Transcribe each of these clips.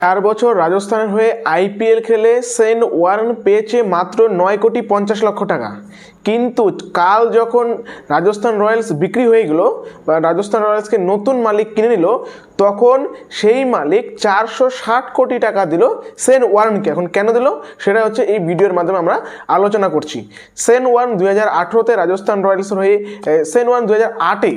4 বছর রাজস্থানের হয়ে আইপিএল খেলে শেন ওয়ার্ন পেয়েছে মাত্র 9,50,00,000 টাকা। কিন্তু কাল যখন রাজস্থান রয়্যালস বিক্রি হয়ে গেল বা রাজস্থান রয়্যালসকে নতুন মালিক কিনে নিল, তখন সেই মালিক 460 কোটি টাকা দিল শেন ওয়ার্নকে। এখন কেন দিল সেটা হচ্ছে এই ভিডিওর মাধ্যমে আমরা আলোচনা করছি। শেন ওয়ার্ন 2018-তে রাজস্থান রয়্যালসের হয়ে শেন ওয়ার্ন 2008-এ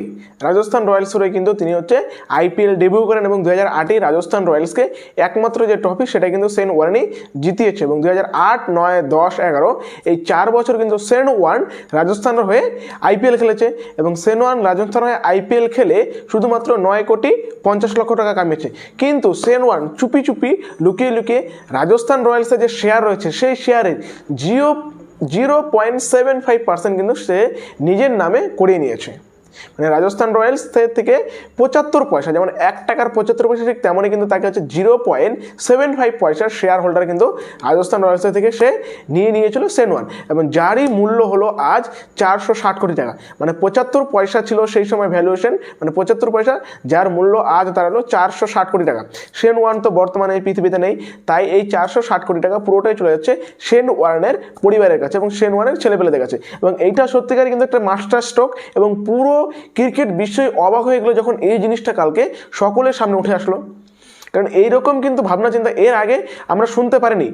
রাজস্থান রয়্যালসের হয়ে কিন্তু তিনি হচ্ছে আইপিএল ডেবিউ করেন এবং 2008-এ রাজস্থান রয়্যালসকে একমাত্র যে ট্রফি সেটা কিন্তু শেন ওয়ার্নই জিতিয়েছে। এবং 2008, 9, 10, 11 এই 4 বছর কিন্তু শেন ওয়ার্ন রাজস্থানের হয়ে আইপিএল খেলেছে এবং শেন ওয়ার্ন রাজস্থানের হয়ে আইপিএল খেলে শুধুমাত্র 9,50,00,000 টাকা কামিয়েছে। কিন্তু শেন ওয়ার্ন চুপি চুপি লুকিয়ে লুকিয়ে রাজস্থান রয়্যালসের যে শেয়ার রয়েছে সেই শেয়ারের 0.75% কিন্তু সে নিজের নামে করিয়ে নিয়েছে। মানে রাজস্থান রয়্যালস থেকে 75 পয়সা, যেমন 1 টাকার 75 পয়সা, ঠিক তেমনই কিন্তু তাকে হচ্ছে 0.75 পয়সার শেয়ার হোল্ডার কিন্তু রাজস্থান রয়্যালস থেকে সে নিয়ে নিয়েছিল শেন ওয়ার্ন, এবং যারই মূল্য হলো আজ 460 কোটি টাকা। মানে 75 পয়সা ছিল সেই সময় ভ্যালুয়েশন, মানে 75 পয়সা, যার মূল্য আজ দাঁড়ালো 460 কোটি টাকা। শেন ওয়ার্ন তো বর্তমানে এই পৃথিবীতে নেই, তাই এই 460 কোটি টাকা পুরোটাই চলে যাচ্ছে শেন ওয়ার্নের পরিবারের কাছে এবং শেন ওয়ার্নের ছেলেপেলেদের কাছে। এবং এইটা সত্যিকার কিন্তু একটা মাস্টার স্ট্রোক, এবং পুরো ক্রিকেট বিশ্বই অবাক হয়ে গেলো যখন এই জিনিসটা কালকে সকলের সামনে উঠে আসলো। কারণ এইরকম কিন্তু ভাবনা চিন্তা এর আগে আমরা শুনতে পারিনি।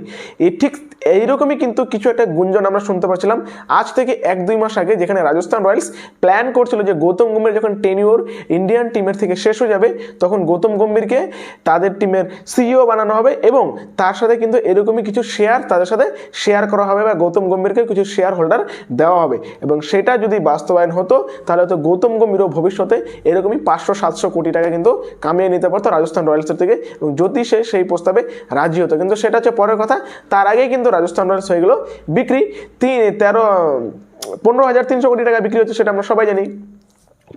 ঠিক এইরকমই কিন্তু কিছু একটা গুঞ্জন আমরা শুনতে পারছিলাম আজ থেকে 1-2 মাস আগে, যেখানে রাজস্থান রয়্যালস প্ল্যান করছিল যে গৌতম গম্ভীর যখন টেনিওর ইন্ডিয়ান টিমের থেকে শেষ হয়ে যাবে তখন গৌতম গম্ভীরকে তাদের টিমের সিইও বানানো হবে এবং তার সাথে কিন্তু এরকমই কিছু শেয়ার তাদের সাথে শেয়ার করা হবে বা গৌতম গম্ভীরকে কিছু শেয়ার হোল্ডার দেওয়া হবে। এবং সেটা যদি বাস্তবায়ন হতো তাহলে তো গৌতম গম্ভীরও ভবিষ্যতে এরকমই 500-700 কোটি টাকা কিন্তু কামিয়ে নিতে পারতো রাজস্থান রয়্যালসের থেকে, এবং যদি সে সেই প্রস্তাবে রাজি হতো। কিন্তু সেটা হচ্ছে পরের কথা। তার আগেই কিন্তু রাজস্থান রয়্যালস হয়ে গেল বিক্রি 15,300 কোটি টাকা বিক্রি হচ্ছে, সেটা আমরা সবাই জানি।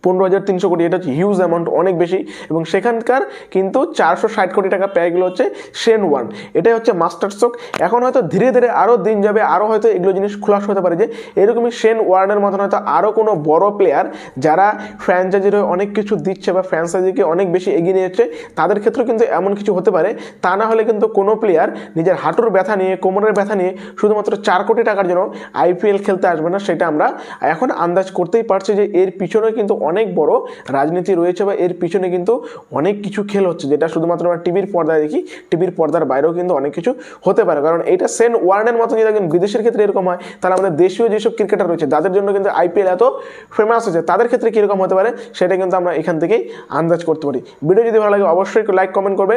15,300 কোটি, এটা হচ্ছে হিউজ অ্যামাউন্ট, অনেক বেশি। এবং সেখানকার কিন্তু 460 কোটি টাকা পেয়ে গেলো হচ্ছে শেন ওয়ার্ন। এটাই হচ্ছে মাস্টার স্ট্রোক। এখন হয়তো ধীরে ধীরে আরও দিন যাবে, আরও হয়তো এগুলো জিনিস খোলাস হতে পারে যে এরকমই শেন ওয়ার্নের মতন হয়তো আরও কোনো বড় প্লেয়ার যারা ফ্র্যাঞ্চাইজির অনেক কিছু দিচ্ছে বা ফ্র্যাঞ্চাইজিকে অনেক বেশি এগিয়ে নিয়ে যাচ্ছে, তাদের ক্ষেত্রেও কিন্তু এমন কিছু হতে পারে। তা না হলে কিন্তু কোনো প্লেয়ার নিজের হাঁটুর ব্যথা নিয়ে, কোমরের ব্যথা নিয়ে শুধুমাত্র 4 কোটি টাকার জন্য আইপিএল খেলতে আসবে না, সেটা আমরা এখন আন্দাজ করতেই পারছি যে এর পিছনে কিন্তু অনেক বড় রাজনীতি রয়েছে বা এর পিছনে কিন্তু অনেক কিছু খেল হচ্ছে, যেটা শুধুমাত্র আমরা টিভির পর্দায় দেখি। টিভির পর্দার বাইরেও কিন্তু অনেক কিছু হতে পারে। কারণ এইটা শেন ওয়ার্নের মতো যদি একজন বিদেশের ক্ষেত্রে এরকম হয়, তাহলে আমাদের দেশীয় যেসব ক্রিকেটার রয়েছে যাদের জন্য কিন্তু আইপিএল এত ফেমাস হয়েছে, তাদের ক্ষেত্রে কীরকম হতে পারে সেটা কিন্তু আমরা এখান থেকেই আন্দাজ করতে পারি। ভিডিও যদি ভালো লাগে অবশ্যই লাইক কমেন্ট করবেন।